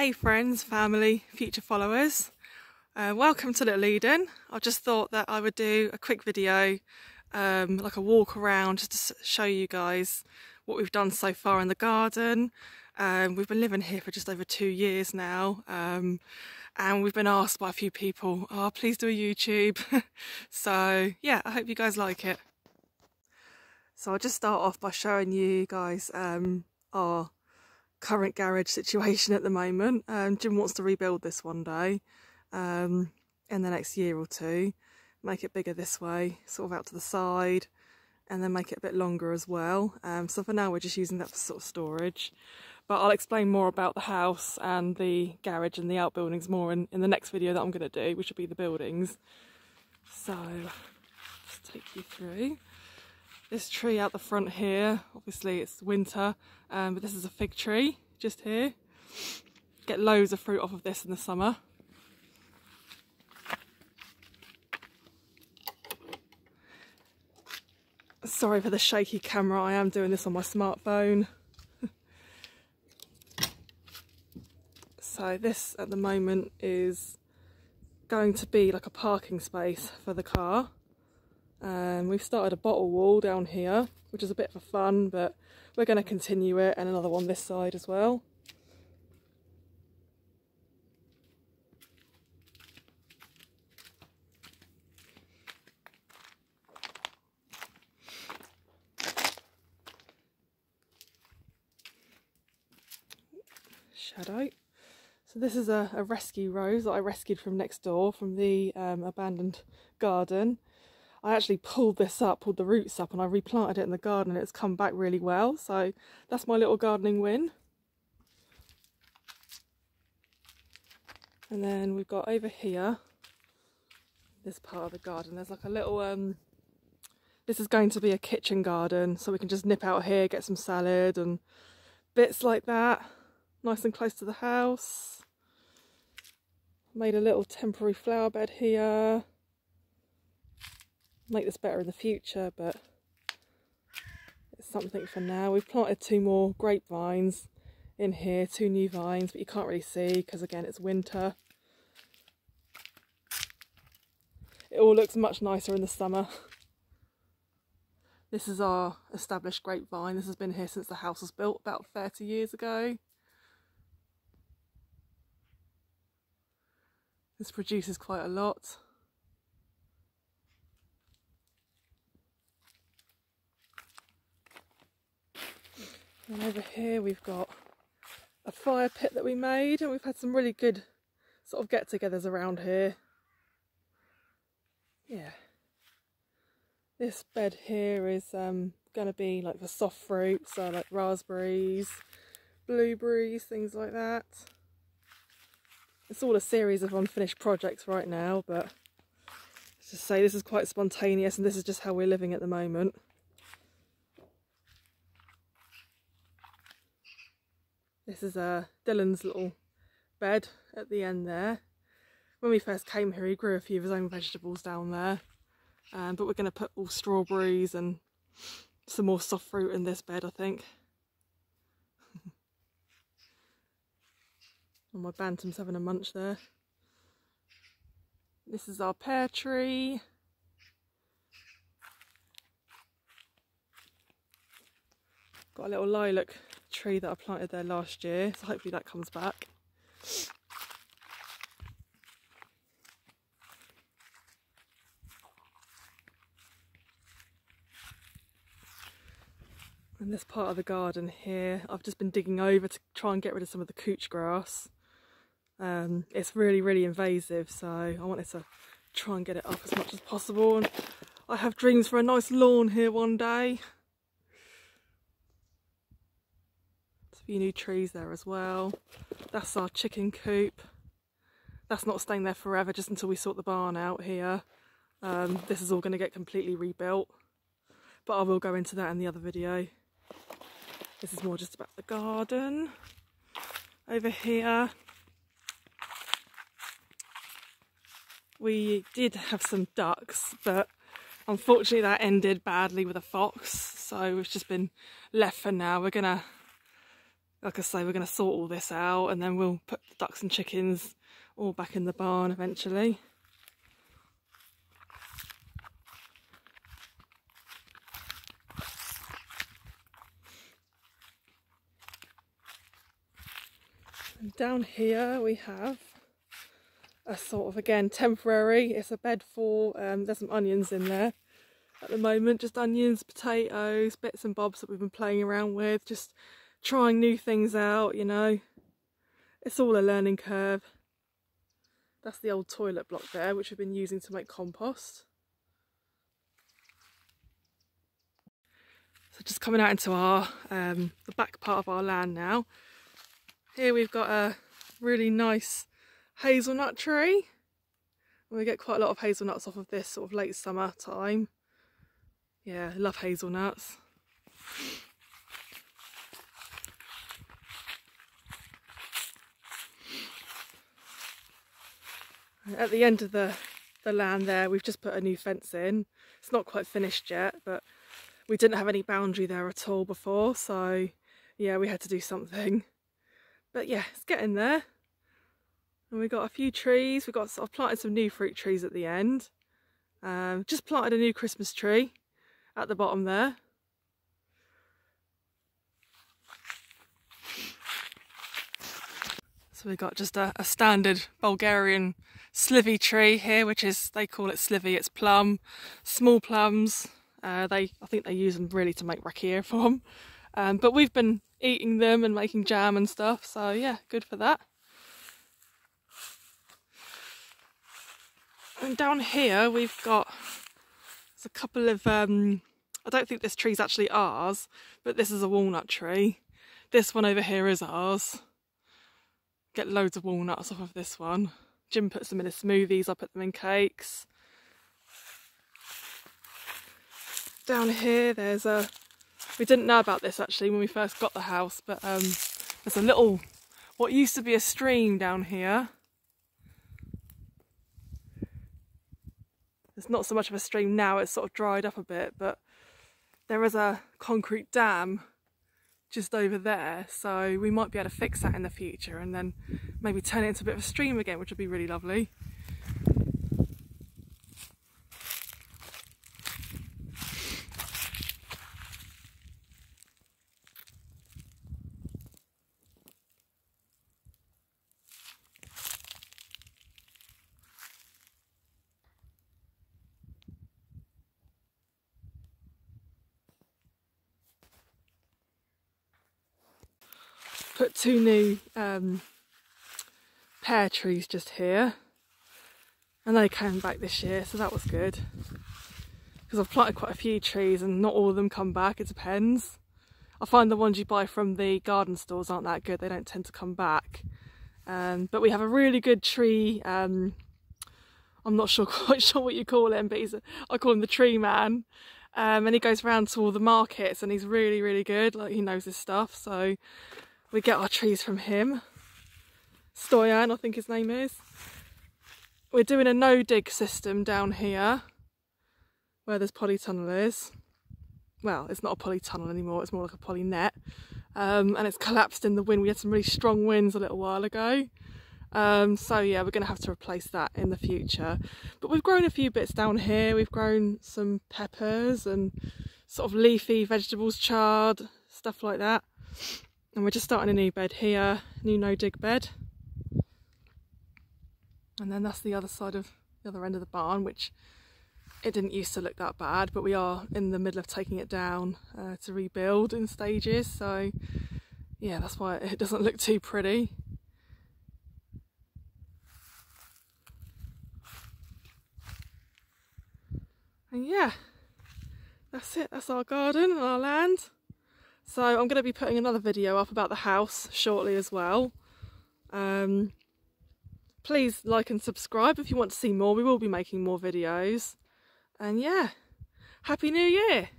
Hey friends, family, future followers, welcome to Little Eden. I just thought that I would do a quick video, like a walk around, just to show you guys what we've done so far in the garden. We've been living here for just over 2 years now, and we've been asked by a few people, oh please do a YouTube. So yeah, I hope you guys like it. So I'll just start off by showing you guys our current garage situation at the moment. Jim wants to rebuild this one day in the next year or two, make it bigger this way, sort of out to the side, and then make it a bit longer as well. So for now we're just using that for sort of storage, but I'll explain more about the house and the garage and the outbuildings more in the next video that I'm going to do, which will be the buildings. So just take you through this tree out the front here. Obviously it's winter, but this is a fig tree just here. Get loads of fruit off of this in the summer. Sorry for the shaky camera, I am doing this on my smartphone. So this at the moment is going to be like a parking space for the car. We've started a bottle wall down here, which is a bit for fun, but we're going to continue it, and another one this side as well. Shadow. So this is a rescue rose that I rescued from next door, from the abandoned garden. I actually pulled the roots up, and I replanted it in the garden, and it's come back really well. So that's my little gardening win. And then we've got over here, this part of the garden, there's like a little, this is going to be a kitchen garden, so we can just nip out here, get some salad and bits like that. Nice and close to the house. Made a little temporary flower bed here. Make this better in the future, but it's something for now. We've planted 2 more grapevines in here, 2 new vines, but you can't really see because again it's winter. It all looks much nicer in the summer. This is our established grapevine. This has been here since the house was built about 30 years ago. This produces quite a lot. And over here we've got a fire pit that we made, and we've had some really good sort of get-togethers around here. Yeah. This bed here is going to be like for soft fruit, so like raspberries, blueberries, things like that. It's all a series of unfinished projects right now, but let's just say this is quite spontaneous, and this is just how we're living at the moment. This is Dylan's little bed at the end there. When we first came here, he grew a few of his own vegetables down there, but we're going to put all strawberries and some more soft fruit in this bed, I think. And my bantam's having a munch there. This is our pear tree. Got a little lilac tree that I planted there last year, so hopefully that comes back. And this part of the garden here, I've just been digging over to try and get rid of some of the couch grass. It's really invasive, so I wanted to try and get it up as much as possible, and I have dreams for a nice lawn here one day. A few new trees there as well. That's our chicken coop. That's not staying there forever, just until we sort the barn out here. This is all going to get completely rebuilt, but I will go into that in the other video. This is more just about the garden. Over here we did have some ducks, but unfortunately that ended badly with a fox, so it's just been left for now. We're gonna like I say, we're going to sort all this out and then we'll put the ducks and chickens all back in the barn eventually. And down here we have a sort of, again, temporary, it's a bed for, there's some onions in there at the moment, just onions, potatoes, bits and bobs that we've been playing around with, just trying new things out, you know. It's all a learning curve. That's the old toilet block there, which we've been using to make compost. So just coming out into our, the back part of our land now. Here we've got a really nice hazelnut tree. We get quite a lot of hazelnuts off of this sort of late summer time. Yeah, I love hazelnuts. At the end of the land there, we've just put a new fence in. It's not quite finished yet, but we didn't have any boundary there at all before, so yeah, we had to do something. But yeah, it's getting there. And we've got a few trees. I've planted some new fruit trees at the end. Just planted a new Christmas tree at the bottom there. So we've got just a standard Bulgarian slivy tree here, which is, they call it slivy, it's plum, small plums. I think they use them really to make rakia from. But we've been eating them and making jam and stuff, so yeah, good for that. And down here we've got a couple of, I don't think this tree's actually ours, but this is a walnut tree. This one over here is ours. Get loads of walnuts off of this one. Jim puts them in his smoothies, I put them in cakes. Down here there's a, we didn't know about this actually when we first got the house, but there's a little, what used to be a stream down here. It's not so much of a stream now, it's sort of dried up a bit, but there is a concrete dam just over there, so we might be able to fix that in the future and then maybe turn it into a bit of a stream again, which would be really lovely. Put two new pear trees just here, and they came back this year, so that was good. Because I've planted quite a few trees and not all of them come back, it depends. I find the ones you buy from the garden stores aren't that good, they don't tend to come back. But we have a really good tree, I'm not quite sure what you call him, but I call him the tree man. And he goes around to all the markets and he's really, really good, like he knows his stuff, so we get our trees from him. Stoyan, I think his name is. We're doing a no-dig system down here, where this polytunnel is. Well, it's not a polytunnel anymore, it's more like a poly net. And it's collapsed in the wind. We had some really strong winds a little while ago. So yeah, we're going to have to replace that in the future. But we've grown a few bits down here. We've grown some peppers and sort of leafy vegetables, chard, stuff like that. And we're just starting a new bed here, new no-dig bed. And then that's the other side of the other end of the barn, which it didn't used to look that bad, but we are in the middle of taking it down to rebuild in stages. So yeah, that's why it doesn't look too pretty. And yeah, that's it, that's our garden and our land. So I'm going to be putting another video up about the house shortly as well. Please like and subscribe if you want to see more. We will be making more videos. And yeah, Happy New Year!